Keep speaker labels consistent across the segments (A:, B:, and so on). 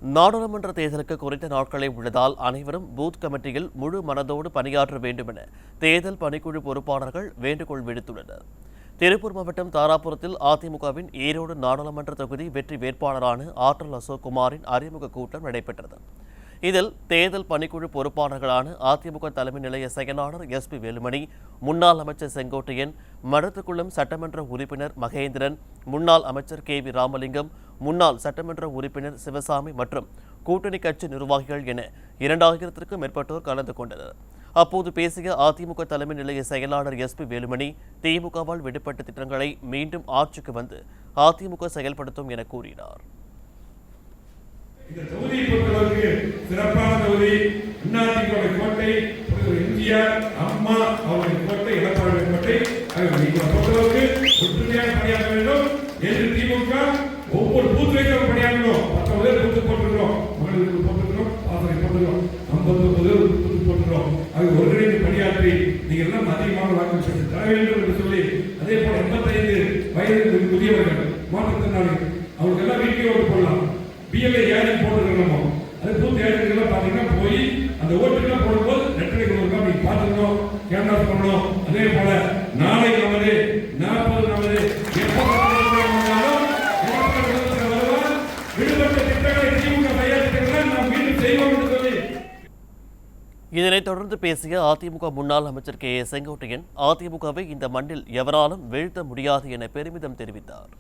A: நாடாளுமன்ற தேர்தலுக்கு குறைந்த நாட்களே உள்ளதால் அனைவரும் பூத் கமிட்டியில் முழு மனதோடு பணியாற்ற வேண்டும் என தேர்தல் பணிக்குழு பொறுப்பாளர்கள் வேண்டுகோள் விடுத்துள்ளனர். திருப்பூர் மாவட்டம் தாராபுரத்தில் அதிமுகவின் ஈரோடு நாடாளுமன்ற தொகுதி வெற்றி வேட்பாளரான ஆற்றல் அசோக்குமாரின் அறிமுக கூட்டம் நடைபெற்றது. இதில் தேர்தல் பணிக்குழு பொறுப்பாளர்களான அதிமுக தலைமை நிலைய செயலாளர் SP வேலுமணி, முன்னாள் அமைச்சர் செங்கோட்டையன், மடத்துக்குளம் சட்டமன்ற உறுப்பினர் மகேந்திரன், முன்னாள் அமைச்சர் KV ராமலிங்கம், முன்னாள் சட்டமன்ற உறுப்பினர் சிவசாமி மற்றும் கூட்டணி கட்சி நிர்வாகிகள் என 2000க்கும் மேற்பட்டோர் கலந்து கொண்டனர். அப்போது பேசிய அதிமுக தலைமை நிலைய செயலாளர் SP வேலுமணி, திமுகவால் விடுபட்ட திட்டங்களை மீண்டும் ஆட்சிக்கு வந்து அதிமுக செயல்படுத்தும் என கூறினார்.
B: இந்த தொகுதியை பொறுத்தவரைக்கு சிறப்பான தொகுதி. அதிமுக கோட்டை, எம்ஜிஆர் அம்மா அவருடைய கோட்டை, எடப்பாடி கோட்டை. பொறுத்தவரைக்கு ஒற்றுமையாக பணியாற்ற வேண்டும் என்று திமுக ஒவ்வொரு பூத்துலையும் பணியாற்றணும். 19 பேர் பூத்து போட்டுக்கிறோம், மகளிருக்கு போட்டுக்கிறோம், பாசனை போட்டுக்கிறோம், 59 பேர் பூத்து போட்டுக்கிறோம். அது ஒருங்கிணைந்து பணியாற்றி நீங்கள் எல்லாம் அதிகமாக வாக்கு செலுத்த தர வேண்டும் என்று சொல்லி, அதே போல 85 வயது முதியவர்கள், மாற்றுத்திறனாளிகள், அவங்களுக்கு எல்லாம் வீட்டுக்கு ஓட்டு போடலாம். BLA ஏழை போட்டுருக்கணும். அது பூத்து ஏழைகள் பார்த்தீங்கன்னா போய் அந்த ஓட்டுக்கெல்லாம் போடும்போது ரெட்டரை கொடுக்கணும். நீங்க பார்த்துக்கணும், கேமரா பண்ணணும். அதே போல நாளை நமது 40 நமது விடுபட்ட திட்டங்களை திமுக தயாரிக்கிறதா நாம் மீண்டும் செய்வோம் என்று சொல்லி.
A: இதனைத் தொடர்ந்து பேசிய அதிமுக முன்னாள் அமைச்சர் KA செங்கோட்டையன், அதிமுகவை இந்த மண்ணில் எவராலும் வீழ்த்த முடியாது என பெருமிதம் தெரிவித்தார்.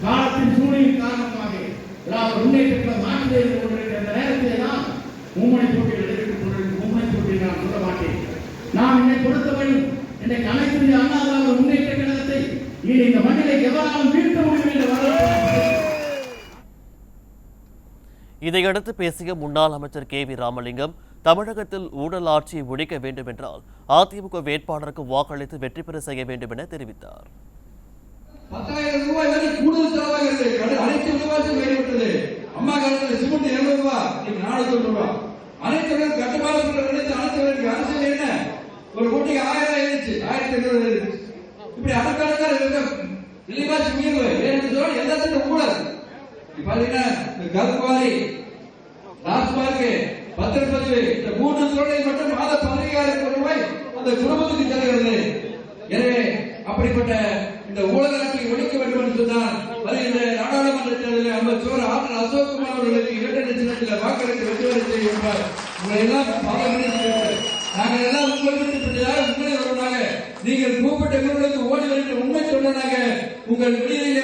C: காலத்தின் சூழலின் காரணமாக முன்னேற்றத்தில் மாற்றி கொண்டிருக்கிற நேரத்தில் தான் மும்முனை போட்டிகள் எடுத்துக் கொண்டிருக்கும். மும்முனை போட்டியில் நான் சொல்ல மாட்டேன். நாம் என்னை பொறுத்தவரை இன்றைக்கு அனைத்து அண்ணா திராவிட முன்னேற்ற கழகத்தை இந்த மண்ணிலை எவராலும் வீழ்த்த முடியும் என்ற வரலாறு.
A: இதையடுத்து பேசிய முன்னாள் அமைச்சர் KV ராமலிங்கம், தமிழகத்தில் ஊழல் ஆட்சியை ஒழிக்க வேண்டும் என்றால் அதிமுக வேட்பாளருக்கு வாக்களித்து வெற்றி பெற செய்ய வேண்டும் என தெரிவித்தார்.
D: 10,000 ரூபாய் வரை கூடுதல் செலவாகிறது. அனைத்து விலைவாசியும் ஏறிவிட்டது. அம்மா காலத்தில் சிமெண்ட் 200 ரூபாய், இன்னைக்கு 400 ரூபாய். அனைத்து கட்டுமான அனைத்து அரசியல் என்ன ஒரு கோட்டிக்கு 1000 ஏறிச்சு, 1200 ஏறிச்சு. இப்படி அடுக்கடுக்காக விலைவாசி உயர்வு ஏறிச்சு. எல்லாத்தையும் ஊழல். பாத்தீங்கன்னா கல்குவாரி, டாஸ்மார்க், பத்திரப்பதிவு, இந்த 3 துறையை மட்டும் மாத 16,000 ரூபாய் அந்த குடும்பத்துக்கு செல்கிறது. எனவே அப்படிப்பட்ட இந்த ஊழல் ஆட்சியை ஒழிக்க வேண்டும் என்று சொன்னால் வருகின்ற நாடாளுமன்ற தேர்தலில் அமைச்சர் ஆற்றல் அசோக்குமார் அவர்களுக்கு 2 சின்னத்தில் வாக்களித்து வெற்றி பெற செய்யும். உங்களை எல்லாம் நாங்கள் எல்லாம் உங்களுக்கு உங்களை வருவதாக நீங்கள் கூப்பிட்ட குழுக்களுக்கு ஓடி வருகின்ற உண்மை சொன்னதாக உங்கள் விடுதலையிலே